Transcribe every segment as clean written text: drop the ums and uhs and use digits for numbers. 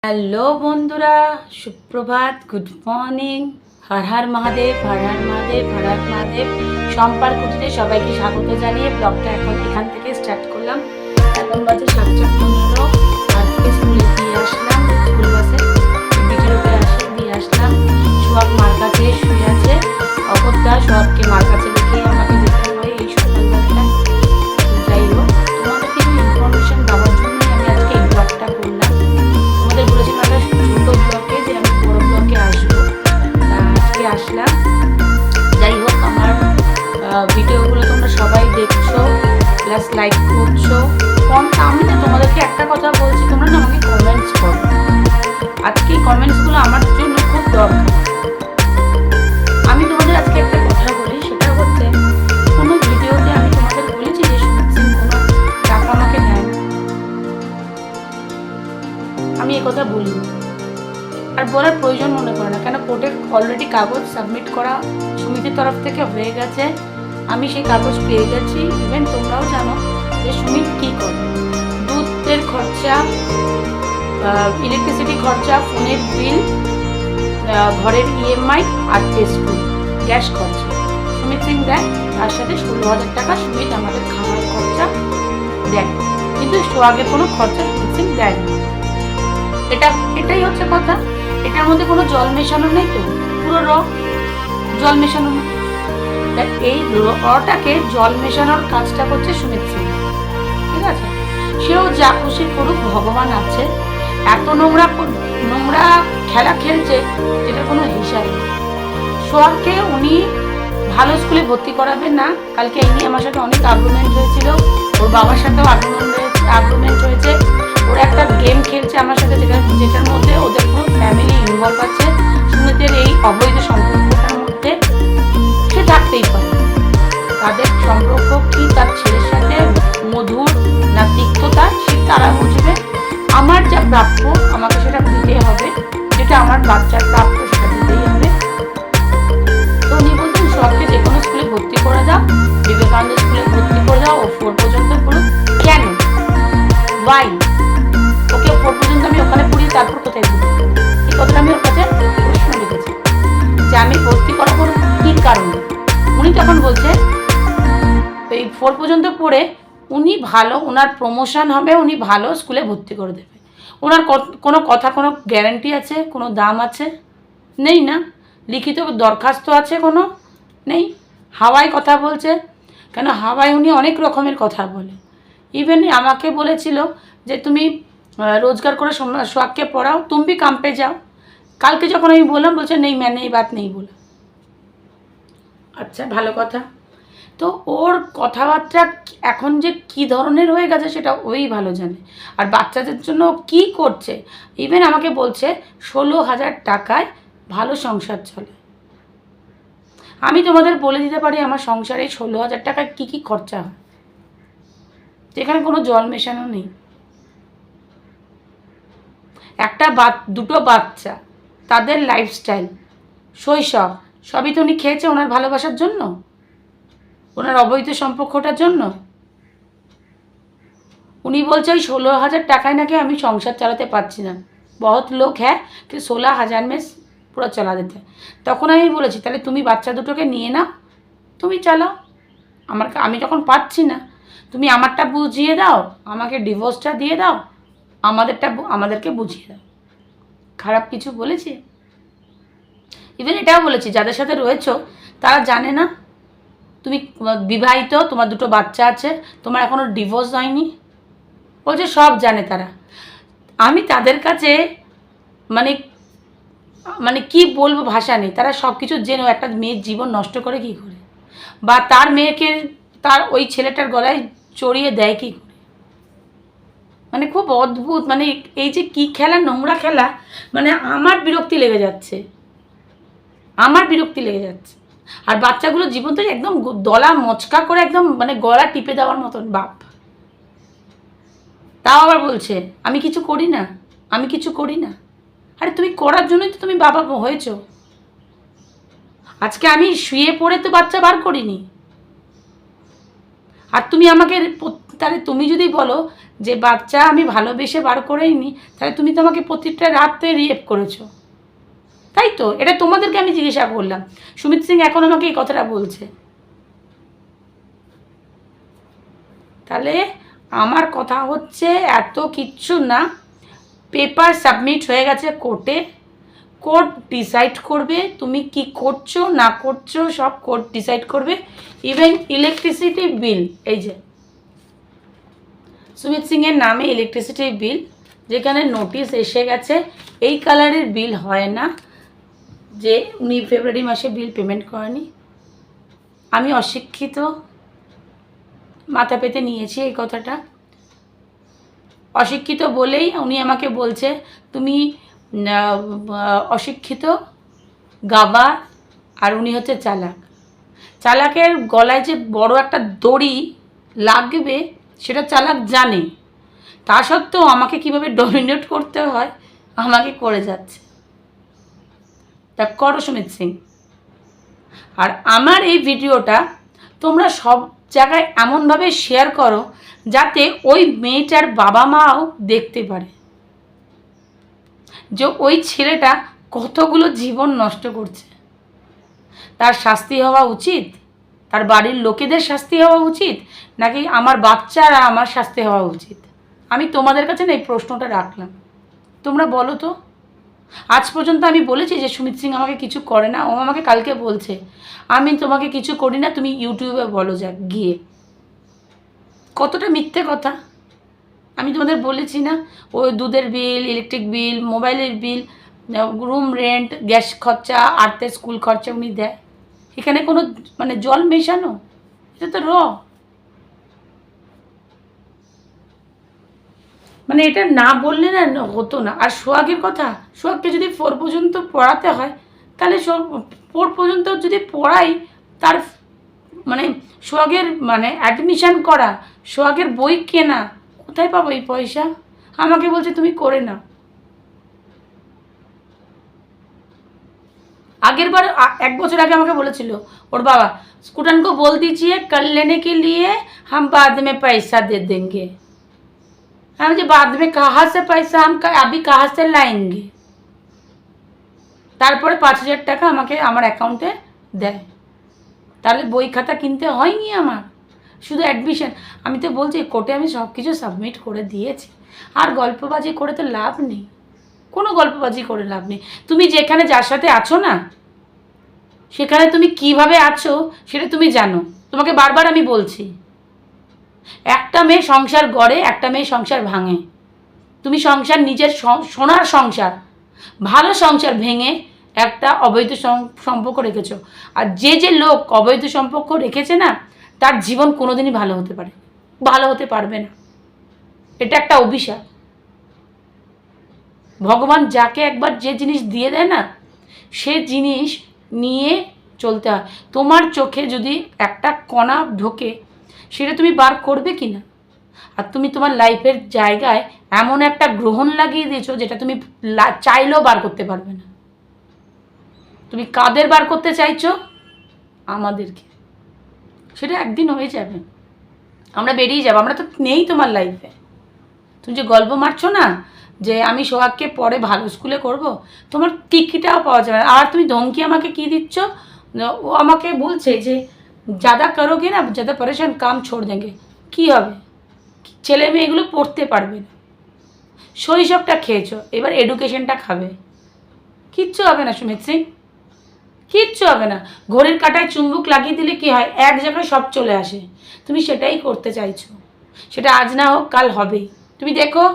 Hello বন্ধুরা, সুপ্রভাত, good morning. Har Har Mahadev, Har Har Mahadev, Har Har Mahadev. সম্পার কুটিতে সবাইকে স্বাগত জানিয়ে ব্লগটা এখান থেকে স্টার্ট করলাম। এখন বাজে 7:15। আজকে স্কুলে দিয়ে আসলাম, স্কুল বাসে বিকেলতে দিয়ে আসলাম। সোহাগ মার কাছে শুয়ে আছে। অগত্যা সোহাগকে মার কাছে রেখে আমাকে যেতে হয় এই সকালবেলাটা। যাই হোক, তোমাদের কিছু ইনফরমেশন দেওয়ার জন্য আমি আজকে এই ব্লগটা করলাম। তোমাদের বলেছিলাম একটা ছোটো ব্লগে যে আমি বড়ো ব্লগে আসবো, তা আজকে আসলাম। যাই হোক, আমার ভিডিওগুলো তোমরা সবাই দেখছো, প্লাস লাইক করছো। আমি না তোমাদেরকে একটা কথা বলছি, তোমরা না আমাকে কমেন্টস করো। আজকে এই কমেন্টসগুলো আমার জন্য খুব দরকার। আমি তোমাদের আজকে একটা কথা বলি, সেটা হচ্ছে কোনো ভিডিওতে আমি তোমাদের বলেছি যে শুনছেন কোনো টাকা আমাকে দেয় না, আমি এ কথা বলিনি আর বলার প্রয়োজন মনে করে না। কেন, কোর্টে অলরেডি কাগজ সাবমিট করা সমিতির তরফ থেকে হয়ে গেছে, আমি সেই কাগজ পেয়ে গেছি। ইভেন তোমরাও জানো যে সুমিত কী করে। দুধের খরচা, ইলেকট্রিসিটি খরচা, ফোনের বিল, ঘরের ইএমআই আর টেস্ট বিল, গ্যাস খরচা সুমিত সিং দেয়। তার সাথে 16,000 টাকা সুমিত আমাদের খাওয়ার খরচা দেয়, কিন্তু সোহাগের কোনো খরচা সুমিত সিং দেয় না। এটাই হচ্ছে কথা। এটার মধ্যে কোনো জল মেশানো নেই তো, পুরো জল মেশানো না। এই রটাকে জল মেশানোর কাজটা করছে সুমিত সিং, ঠিক আছে? সেও যা খুশি করুক, ভগবান আছে। এত নোংরা খেলা খেলছে যেটা কোনো হিসাব নেই। সোহাগকে উনি ভালো স্কুলে ভর্তি করাবেন না। কালকে এই নিয়ে আমার সাথে অনেক আর্গুমেন্ট হয়েছিল, ওর বাবার সাথেও আর্গুমেন্ট হয়েছে। ওরা একটা গেম খেলছে আমার সাথে, যেটার মধ্যে ওদের পুরো ফ্যামিলি ইনভলভ আছে। সুমিতের এই অবৈধ সম্পর্কটার মধ্যে সে থাকতেই পারে। তাদের সম্পর্ক কি তার ছেলের সাথে মধুর না তিক্ততা, সে তারা বুঝবে। আমার যা প্রাপ্য আমাকে সেটা দিতেই হবে, যেটা আমার বাচ্চার প্রাপ্য সেটা দিতেই হবে। তো উনি বলছেন সবকে যে কোনো স্কুলে ভর্তি করে দাও, বিবেকানন্দ স্কুলে ভর্তি করে দাও, ও 4 পর্যন্ত পড়ুক। কেন, ওয়াই? ওকে 4 পর্যন্ত আমি ওখানে পড়ি, তারপর কোথায় পড়ি? এই কথাটা আমি ওর কাছে প্রশ্ন রেখেছি যে আমি ভর্তি করাবো কী কারণে। উনি তখন বলছে এই 4 পর্যন্ত পড়ে উনি ভালো, ওনার প্রমোশন হবে, উনি ভালো স্কুলে ভর্তি করে দেবে। ওনার কোনো কথা, কোনো গ্যারান্টি আছে, কোনো দাম আছে? নেই না। লিখিত দরখাস্ত আছে কোনো? নেই। হাওয়ায় কথা বলছে। কেন, হাওয়ায় উনি অনেক রকমের কথা বলে। ইভেন আমাকে বলেছিল যে তুমি রোজগার করে সোহাগকে পড়াও, তুমি भी काम पे যাও। কালকে যখন আমি বললাম, বলছে নেই ম্যানে এই বাত নেই বলা। আচ্ছা, ভালো কথা। তো ওর কথাবার্তা এখন যে কী ধরনের হয়ে গেছে সেটা ওই ভালো জানে। আর বাচ্চাদের জন্য কি করছে, ইভেন আমাকে বলছে 16,000 টাকায় ভালো সংসার চলে। আমি তোমাদের বলে দিতে পারি আমার সংসারে 16,000 টাকায় কী কী খরচা হয়, যেখানে কোনো জল মেশানো নেই। দুটো বাচ্চা, তাদের লাইফস্টাইল, শৈশব, সবই তো উনি খেয়েছে ওনার ভালোবাসার জন্য, ওনার অবৈধ সম্পর্কটার জন্য। উনি বলছে ওই 16,000 টাকায় নাকি আমি সংসার চালাতে পারছি না। বহুত লোক হ্যাঁ, কিন্তু 16,000 में পুরো চালা দিতে। তখন আমি বলেছি তাহলে তুমি বাচ্চা দুটোকে নিয়ে নাও, তুমি চালাও। আমি যখন পাচ্ছি না, তুমি আমারটা বুঝিয়ে দাও, আমাকে ডিভোর্সটা দিয়ে দাও, আমাদেরকে বুঝিয়ে দাও। খারাপ কিছু বলেছি? ইভেন এটাও বলেছি যাদের সাথে রয়েছো তারা জানে না তুমি বিবাহিত, তোমার দুটো বাচ্চা আছে, তোমার এখনও ডিভোর্স হয়নি। বলছে সব জানে তারা। আমি তাদের কাছে মানে কি বলবো, ভাষা নেই। তারা সব কিছু জেনেও একটা মেয়ের জীবন নষ্ট করে কী করে, বা তার মেয়েকে তার ওই ছেলেটার গলায় চড়িয়ে দেয় কী করে। মানে খুব অদ্ভুত, মানে এই যে কী খেলা, নোংরা খেলা, মানে আমার বিরক্তি লেগে যাচ্ছে। আর বাচ্চাগুলো জীবন তো একদম দলা মচকা করে একদম মানে গলা টিপে দেওয়ার মতন বাপ। তাও আবার বলছে আমি কিছু করি না। আরে তুমি করার জন্যই তো তুমি বাবা হয়েছো। আজকে আমি শুয়ে পড়ে তো বাচ্চা বার করিনি, আর তুমি আমাকে তাহলে তুমি যদি বলো যে বাচ্চা আমি ভালোবেসে বার করেই নি, তাহলে তুমি তো আমাকে প্রতিটা রাতে রেপ করেছো, তাই তো? এটা তোমাদেরকে আমি জিজ্ঞাসা করলাম। সুমিত সিং এখন আমাকে এই কথাটা বলছে। তাহলে আমার কথা হচ্ছে এত কিচ্ছু না, পেপার সাবমিট হয়ে গেছে কোর্টে, কোর্ট ডিসাইড করবে তুমি কি করছো না করছো, সব কোর্ট ডিসাইড করবে। ইভেন ইলেকট্রিসিটি বিল, এই যে সুমিত সিংয়ের নামে ইলেকট্রিসিটি বিল, যেখানে নোটিশ এসে গেছে, এই কালারের বিল হয় না যে উনি ফেব্রুয়ারি মাসে বিল পেমেন্ট করেনি। আমি অশিক্ষিত, মাথা পেতে নিয়েছি এই কথাটা, অশিক্ষিত বলেই উনি আমাকে বলছে তুমি অশিক্ষিত, গাবা, আর উনি হচ্ছে চালাক। চালাকের গলায় যে বড় একটা দড়ি লাগবে সেটা চালাক জানে, তা সত্ত্বেও আমাকে কিভাবে ডমিনেট করতে হয় আমাকে করে যাচ্ছে। তা করো সুমিত সিং। আর আমার এই ভিডিওটা তোমরা সব জায়গায় এমনভাবে শেয়ার করো যাতে ওই মেয়েটার বাবা মাও দেখতে পারে যে ওই ছেলেটা কতগুলো জীবন নষ্ট করছে। তার শাস্তি হওয়া উচিত, তার বাড়ির লোকেদের শাস্তি হওয়া উচিত, নাকি আমার বাচ্চারা আমার শাস্তি হওয়া উচিত? আমি তোমাদের কাছে না এই প্রশ্নটা রাখলাম, তোমরা বলো তো। আজ পর্যন্ত আমি বলেছি যে সুমিত সিং আমাকে কিছু করে না, ও আমাকে কালকে বলছে আমি তোমাকে কিছু করি না, তুমি ইউটিউবে বলো যাক গিয়ে। কতটা মিথ্যে কথা! আমি তোমাদের বলেছি না, ওই দুধের বিল, ইলেকট্রিক বিল, মোবাইলের বিল, রুম রেন্ট, গ্যাস খরচা, আর্থের স্কুল খরচা উনি দেয়। এখানে কোনো মানে জল মেশানো, এটা তো মানে এটা না বললে না হতো না। আর সোহাগের কথা, সোহাগকে যদি 4 পর্যন্ত পড়াতে হয়, তাহলে 4 পর্যন্ত যদি পড়াই, তার মানে সোহাগের মানে অ্যাডমিশন করা, সোহাগের বই কেনা, কোথায় পাবো এই পয়সা? আমাকে বলছে তুমি করে নাও। আগের বার 1 বছর আগে আমাকে বলেছিল ওর বাবা, स्टूडेंट को बोल दीजिए कर लेने के लिए, हम बाद में पैसा दे देंगे। हम जो बाद में कहाँ से पैसा, हम अभी कहाँ से लाएंगे? তারপরে 5,000 টাকা আমাকে আমার অ্যাকাউন্টে দেয়। তাহলে বই খাতা কিনতে হয়নি আমার, শুধু অ্যাডমিশন। আমি তো বলছি কোর্টে আমি সব কিছু সাবমিট করে দিয়েছি, আর গল্পবাজি করে তো লাভ নেই, কোনো গল্পবাজি করে লাভ নেই। তুমি যেখানে যার সাথে আছো না, সেখানে তুমি কিভাবে আছো সেটা তুমি জানো। তোমাকে বারবার আমি বলছি, একটা মেয়ে সংসার গড়ে, একটা মেয়ে সংসার ভাঙে। তুমি সংসার, নিজের সোনার সংসার, ভালো সংসার ভেঙে একটা অবৈধ সম্পর্ক রেখেছো। আর যে লোক অবৈধ সম্পর্ক রেখেছে না, তার জীবন কোনোদিনই ভালো হতে পারবে না। এটা একটা অভিশাপ। ভগবান যাকে একবার যে জিনিস দিয়ে দেয় না, সে জিনিস নিয়ে চলতে হয়। তোমার চোখে যদি একটা কণা ঢোকে, সেটা তুমি বার করবে কি না? আর তুমি তোমার লাইফের জায়গায় এমন একটা গ্রহণ লাগিয়ে দিয়েছো যেটা তুমি চাইলেও বার করতে পারবে না। তুমি কাদের বার করতে চাইছো? আমাদেরকে। সেটা একদিন হয়ে যাবে, আমরা বেরিয়ে যাবো, আমরা তো নেই তোমার লাইফে। তুমি যে গল্প মারছো না যে আমি সোহাগকে পরে ভালো স্কুলে করব, তোমার টিকিটাও পাওয়া যাবে না। আর তুমি ধমকি আমাকে কি দিচ্ছ? ও আমাকে বলছে যে ज़्यादा करोगे ना, ज़्यादा परेशान काम छोड़ देंगे। কী হবে? ছেলে মেয়েগুলো পড়তে পারবে না। শৈশবটা খেয়েছো, এবার এডুকেশনটা খাবে। কিচ্ছু হবে না সুমিত সিং, কিচ্ছু হবে না। ঘড়ির কাঁটায় চুম্বক লাগিয়ে দিলে কি হয়, এক জায়গায় সব চলে আসে। তুমি সেটাই করতে চাইছো, সেটা আজ না হোক কাল হবেই, তুমি দেখো।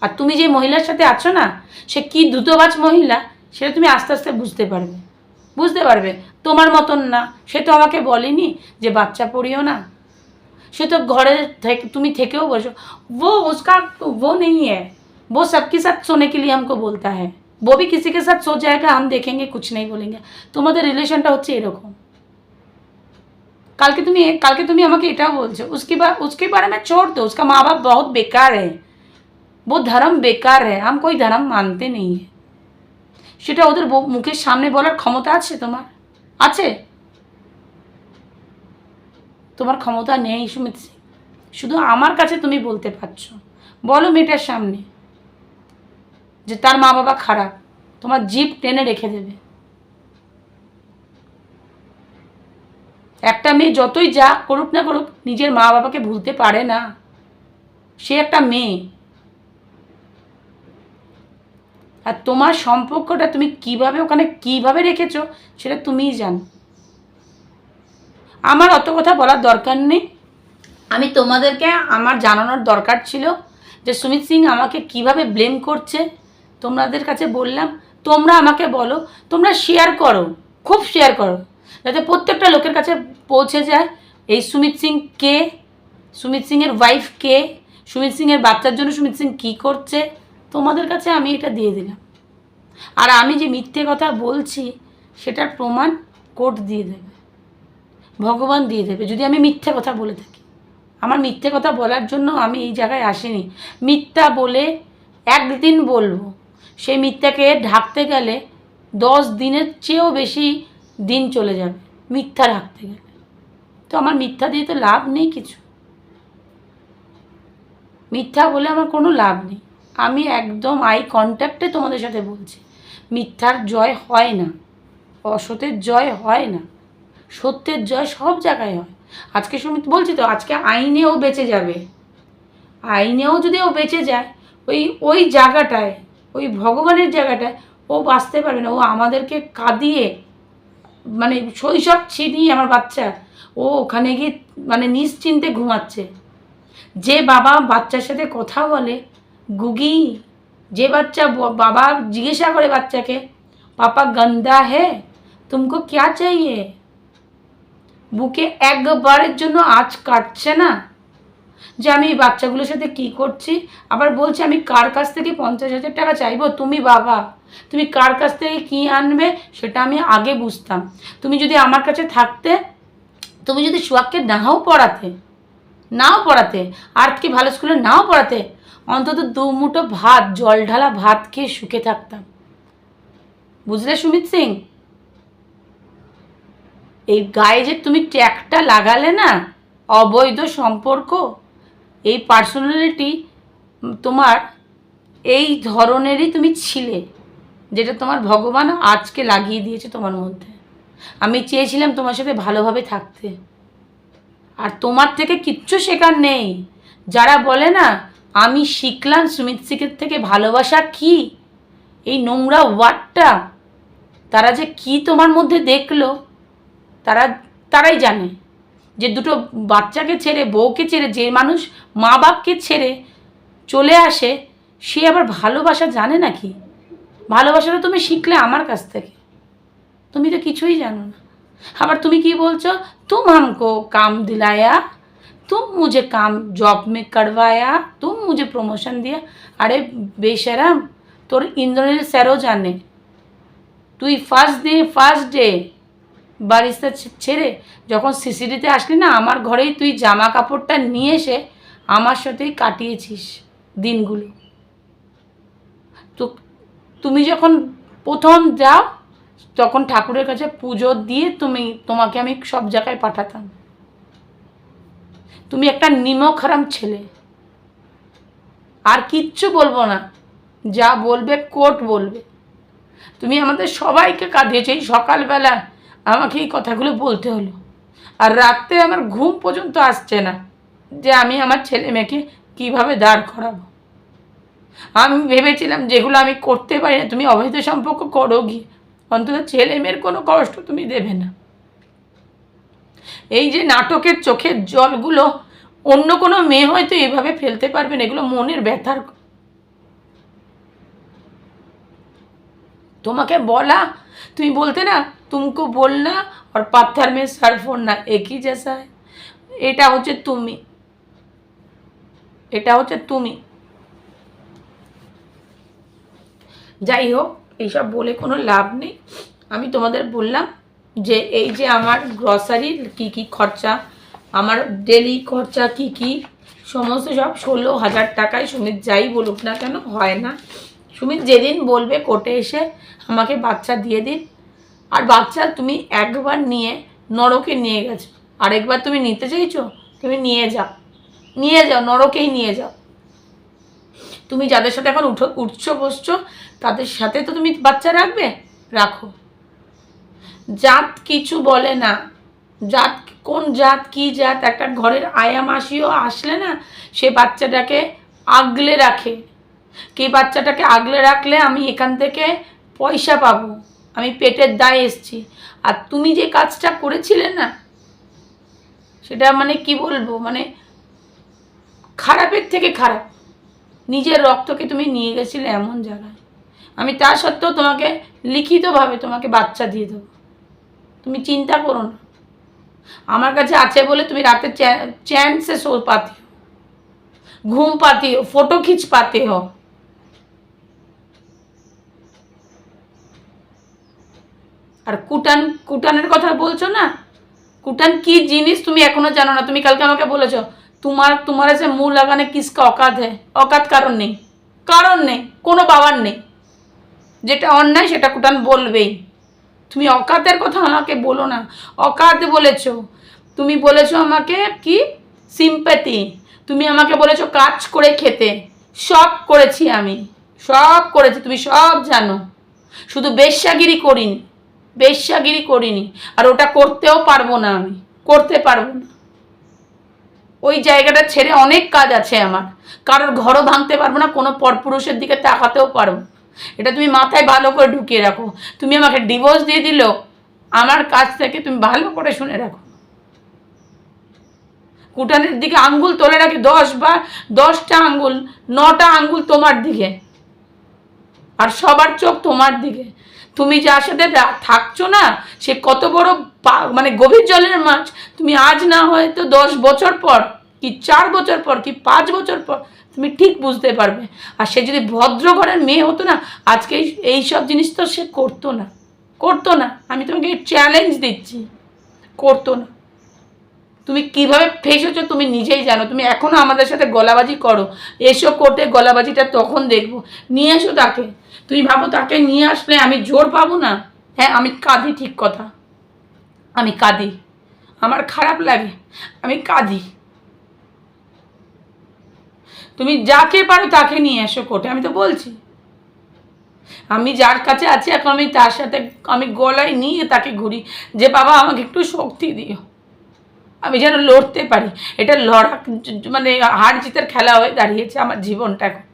আর তুমি যে মহিলার সাথে আছো না, সে কি দ্রুতবাজ মহিলা, সেটা তুমি আস্তে আস্তে বুঝতে পারবে। তোমার মতন না, সে তো আমাকে বলেনি যে বাচ্চা পড়িও না, সে তো ঘরে তুমি থেকেও বসো। वो नहीं है, वो सबके साथ सोने के लिए हमको बोलता है, वो भी किसी के साथ सो जाएगा, हम देखेंगे, कुछ नहीं बोलेंगे। তোমাদের রিলেশনটা হচ্ছে এরকম। কালকে তুমি আমাকে এটাও বলছো, उसके बारे में छोड़ दो, उसका माँ बाप बहुत बेकार है, वो धर्म बेकार है, हम कोई धर्म मानते नहीं है। সেটা ওদের মুখের সামনে বলার ক্ষমতা আছে তোমার? আছে? তোমার ক্ষমতা নেই সুমিত সিং, শুধু আমার কাছে তুমি বলতে পারছো। বলো মেয়েটার সামনে যে তার মা বাবা খারাপ, তোমার জিভ টেনে রেখে দেবে। একটা মেয়ে যতই যা করুক না করুক নিজের মা বাবাকে ভুলতে পারে না, সে একটা মেয়ে। আর তোমার সম্পর্কটা তুমি কিভাবে ওখানে কিভাবে রেখেছো সেটা তুমিই জানো। আমার অত কথা বলার দরকার নেই। আমি তোমাদেরকে আমার জানানোর দরকার ছিল যে সুমিত সিং আমাকে কিভাবে ব্লেম করছে, তোমাদের কাছে বললাম। তোমরা আমাকে বলো, তোমরা শেয়ার করো, খুব শেয়ার করো, যাতে প্রত্যেকটা লোকের কাছে পৌঁছে যায় এই সুমিত সিং কে, সুমিত সিংয়ের ওয়াইফ কে, সুমিত সিংয়ের বাচ্চার জন্য সুমিত সিং কী করছে। তোমাদের কাছে আমি এটা দিয়ে দিলাম। আর আমি যে মিথ্যে কথা বলছি সেটার প্রমাণ কোর্ট দিয়ে দেবে, ভগবান দিয়ে দেবে, যদি আমি মিথ্যে কথা বলে থাকি। আমার মিথ্যে কথা বলার জন্য আমি এই জায়গায় আসিনি। মিথ্যা বলে একদিন বলবো, সেই মিথ্যাকে ঢাকতে গেলে 10 দিনের চেয়েও বেশি দিন চলে যাবে মিথ্যা ঢাকতে গেলে। তো আমার মিথ্যা দিয়ে তো লাভ নেই কিছু, মিথ্যা বলে আমার কোনো লাভ নেই। আমি একদম আই কন্ট্যাক্টে তোমাদের সাথে বলছি, মিথ্যার জয় হয় না, অসতের জয় হয় না, সত্যের জয় সব জায়গায় হয়। আজকে সুমিত বলছি তো, আজকে আইনেও বেঁচে যাবে। আইনেও যদি ও বেঁচে যায়, ওই জায়গাটায়, ওই ভগবানের জায়গাটায় ও বাঁচতে পারবে না। ও আমাদেরকে কাঁদিয়ে, মানে শৈশব ছিনিয়ে আমার বাচ্চা, ও ওখানে গিয়ে মানে নিশ্চিন্তে ঘুমাচ্ছে। যে বাবা বাচ্চার সাথে কথা বলে গুগি, যে বাচ্চা বাবা জিজ্ঞাসা করে বাচ্চাকে পাপা গন্দা হে তুমকো ক্যা চাইয়ে, বুকে একবারের জন্য আঁচ কাটছে না যে আমি এই বাচ্চাগুলোর সাথে কী করছি। আবার বলছে আমি কার কাছ থেকে 50,000 টাকা চাইবো। তুমি বাবা, তুমি কার কাছ থেকে কী আনবে সেটা আমি আগে বুঝতাম। তুমি যদি আমার কাছে থাকতে, তুমি যদি সোহাগকে নাও পড়াতে আর কি ভালো স্কুলে নাও পড়াতে, অন্তত 2 মুঠো ভাত, জল ঢালা ভাত খেয়ে সুখে থাকতাম। বুঝলে সুমিত সিং, এই গায়ে যে তুমি ট্যাগটা লাগালে না, অবৈধ সম্পর্ক, এই পার্সোনালিটি তোমার এই ধরনেরই তুমি ছিলে, যেটা তোমার ভগবান আজকে লাগিয়ে দিয়েছে তোমার মধ্যে। আমি চেয়েছিলাম তোমার সাথে ভালোভাবে থাকতে, আর তোমার থেকে কিচ্ছু শেখার নেই। যারা বলে না আমি শিখলাম সুমিত সিংয়ের থেকে ভালোবাসা কি, এই নোংরা ওয়ার্ডটা, তারা যে কি তোমার মধ্যে দেখলো তারাই জানে। যে দুটো বাচ্চাকে ছেড়ে, বউকে ছেড়ে, যে মানুষ মা বাপকে ছেড়ে চলে আসে, সে আবার ভালোবাসা জানে নাকি? ভালোবাসাটা তুমি শিখলে আমার কাছ থেকে, তুমি তো কিছুই জানো না। আবার তুমি কি বলছো, तुम हमको काम दिलाया, तुम मुझे काम जॉब में करवाया, तुम मुझे प्रमोशन दिया। अरे बेशरम, তোর ইন্দ্রনীল স্যারও জানে তুই ফার্স্ট ডে বারিস্তা ছেড়ে যখন সিসিডিতে আসলি না, আমার ঘরেই তুই জামা কাপড়টা নিয়ে এসে আমার সাথেই কাটিয়েছিস দিনগুলো। তো তুমি যখন প্রথম যাও তখন ঠাকুরের কাছে পুজো দিয়ে তোমাকে আমি সব জায়গায় পাঠাতাম। তুমি একটা নিমকহারাম ছেলে, আর কিচ্ছু বলবো না, যা বলবে কোর্ট বলবে। তুমি আমাদের সবাইকে কাঁদিয়েছো, এই সকালবেলা আমাকে এই কথাগুলো বলতে হলো, আর রাতে আমার ঘুম পর্যন্ত আসছে না যে আমি আমার ছেলে মেয়েকে কীভাবে দাঁড় করাবো। আমি ভেবেছিলাম যেগুলো আমি করতে পারি না, তুমি অবৈধ সম্পর্ক করো গিয়ে, অন্তত ছেলে মেয়ের কোনো কষ্ট তুমি দেবে না। এই যে নাটকের চোখের জলগুলো অন্য কোনো মেয়ে হয়তো এইভাবে ফেলতে পারবে না, এগুলো মনের ব্যথার। তোমাকে বলা, তুমি বলতে না তুমকো বলনা আর পাথর মে সর ফোড়না একই জেসা হয়, এটা হচ্ছে তুমি, এটা হচ্ছে তুমি। যাই হোক, এইসব বলে কোনো লাভ নেই। আমি তোমাদের বললাম যে এই যে আমার গ্রসারির কী খরচা, আমার ডেলি খরচা কী সমস্ত সব 16,000 টাকায় সুমিত যাই বলুক না কেন হয় না। সুমিত যেদিন বলবে কোর্টে এসে আমাকে বাচ্চা দিয়ে দিন, আর বাচ্চা তুমি একবার নিয়ে নরকে নিয়ে গেছো, আরেকবার তুমি নিতে চাইছো, তুমি নিয়ে যাও, নরকেই নিয়ে যাও। তুমি যাদের সাথে এখন উঠছো বসছো তাদের সাথে তো তুমি বাচ্চা রাখো। জাত কিছু বলে না, জাত কোন জাত কি জাত, একটা ঘরের আয়া মাসিও আসলে না সে বাচ্চাটাকে আগলে রাখে। কি বাচ্চাটাকে আগলে রাখলে আমি এখান থেকে পয়সা পাবো, আমি পেটের দায়ে এসছি। আর তুমি যে কাজটা করেছিলে না সেটা মানে কি বলবো, মানে খারাপের থেকে খারাপ। নিজের রক্তকে তুমি নিয়ে গেছিলে এমন জায়গায়, আমি তা সত্ত্বেও তোমাকে লিখিতভাবে তোমাকে বাচ্চা দিয়ে দেবো, তুমি চিন্তা করো না। আমার কাছে আছে বলে তুমি রাতে चैन से सो पाती हो, घूम पाती हो, फोटो खींच पाते हो। আর কুটানের কথা বলছো না, কুটান কি জিনিস তুমি এখনো জানো না। তুমি কালকে আমাকে বলেছো তোমার এসে মুখ লাগানে কিসকা औकात है, औकात কারণ নেই, কোনো বাবার নেই। যেটা অন্যায় সেটা কুটান বলবেই। তুমি औकातेর কথা আমাকে বলো না। औकात বলেছো, তুমি বলেছো আমাকে কি সিম্প্যাথি, তুমি আমাকে বলেছো কাজ করে খেতে। সব করেছি আমি, সব করেছি, তুমি সব জানো। শুধু বেশ্যাগিরি করিনি, আর ওটা করতেও পারবো না, আমি করতে পারবো না। ওই জায়গাটা ছেড়ে অনেক কাজ আছে আমার, কারোর ঘরও ভাঙতে পারবো না, কোনো পরপুরুষের দিকে তাকাতেও পারবো। এটা তুমি মাথায় ভালো করে ঢুকিয়ে রাখো। তুমি আমাকে ডিভোর্স দিয়ে দিল, আমার কাছ থেকে তুমি ভালো করে শুনে রাখো। কুটানের দিকে আঙ্গুল তোলে রাখি 10টা আঙ্গুল, 9টা আঙ্গুল তোমার দিকে, আর সবার চোখ তোমার দিকে। তুমি যার সাথে থাকছো না সে কত বড় মানে গভীর জলের মাছ, তুমি আজ না হয়তো 10 বছর পর কি 4 বছর পর কি 5 বছর পর তুমি ঠিক বুঝতে পারবে। আর সে যদি ভদ্র ঘরের মেয়ে হতো না আজকে এই সব জিনিস তো সে করতো না। আমি তোমাকে চ্যালেঞ্জ দিচ্ছি, করতো না। তুমি কিভাবে ফেসেছো তুমি নিজেই জানো। তুমি এখনো আমাদের সাথে গলাবাজি করো, এসো কোর্টে, গলাবাজিটা তখন দেখবো। নিয়ে এসো তাকে। তুমি ভাবো তাকে নিয়ে আসলে আমি জোর পাবো না? হ্যাঁ, আমি কাঁদি, ঠিক কথা, আমি কাঁদি, আমার খারাপ লাগে, আমি কাঁদি। তুমি যাকে পারো তাকে নিয়ে এসো কোর্টে, আমি তো বলছি। আমি যার কাছে আছি এখন আমি তার সাথে আমি গলায় নিয়ে তাকে ঘুরি যে বাবা আমাকে একটু শক্তি দিও, আমি যেন লড়তে পারি। এটা লড়া মানে হার জিতের খেলা হয়ে দাঁড়িয়েছে আমার জীবনটা এখন।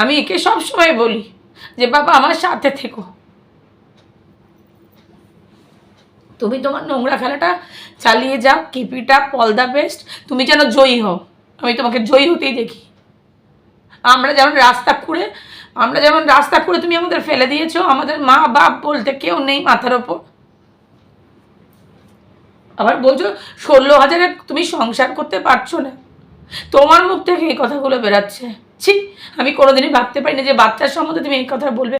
আমি একে সবসময় বলি যে বাবা আমার সাথে থেকো, তুমি তোমার নোংরা খেলাটা চালিয়ে যাও, keep it up, all the best. তুমি যেন জয়ী হও, আমি তোমাকে জয়ী হতেই দেখি। আমরা যেমন রাস্তা খুঁড়ে তুমি আমাদের ফেলে দিয়েছো, আমাদের মা বাপ বলতে কেউ নেই মাথার ওপর। আবার বলছো 16,000-এ তুমি সংসার করতে পারছো না, তোমার মুখ থেকে এই কথাগুলো বেরাচ্ছে। ছি, আমি কোনোদিনই ভাবতে পারি না যে বাচ্চার সম্বন্ধে তুমি এই কথা বলবে।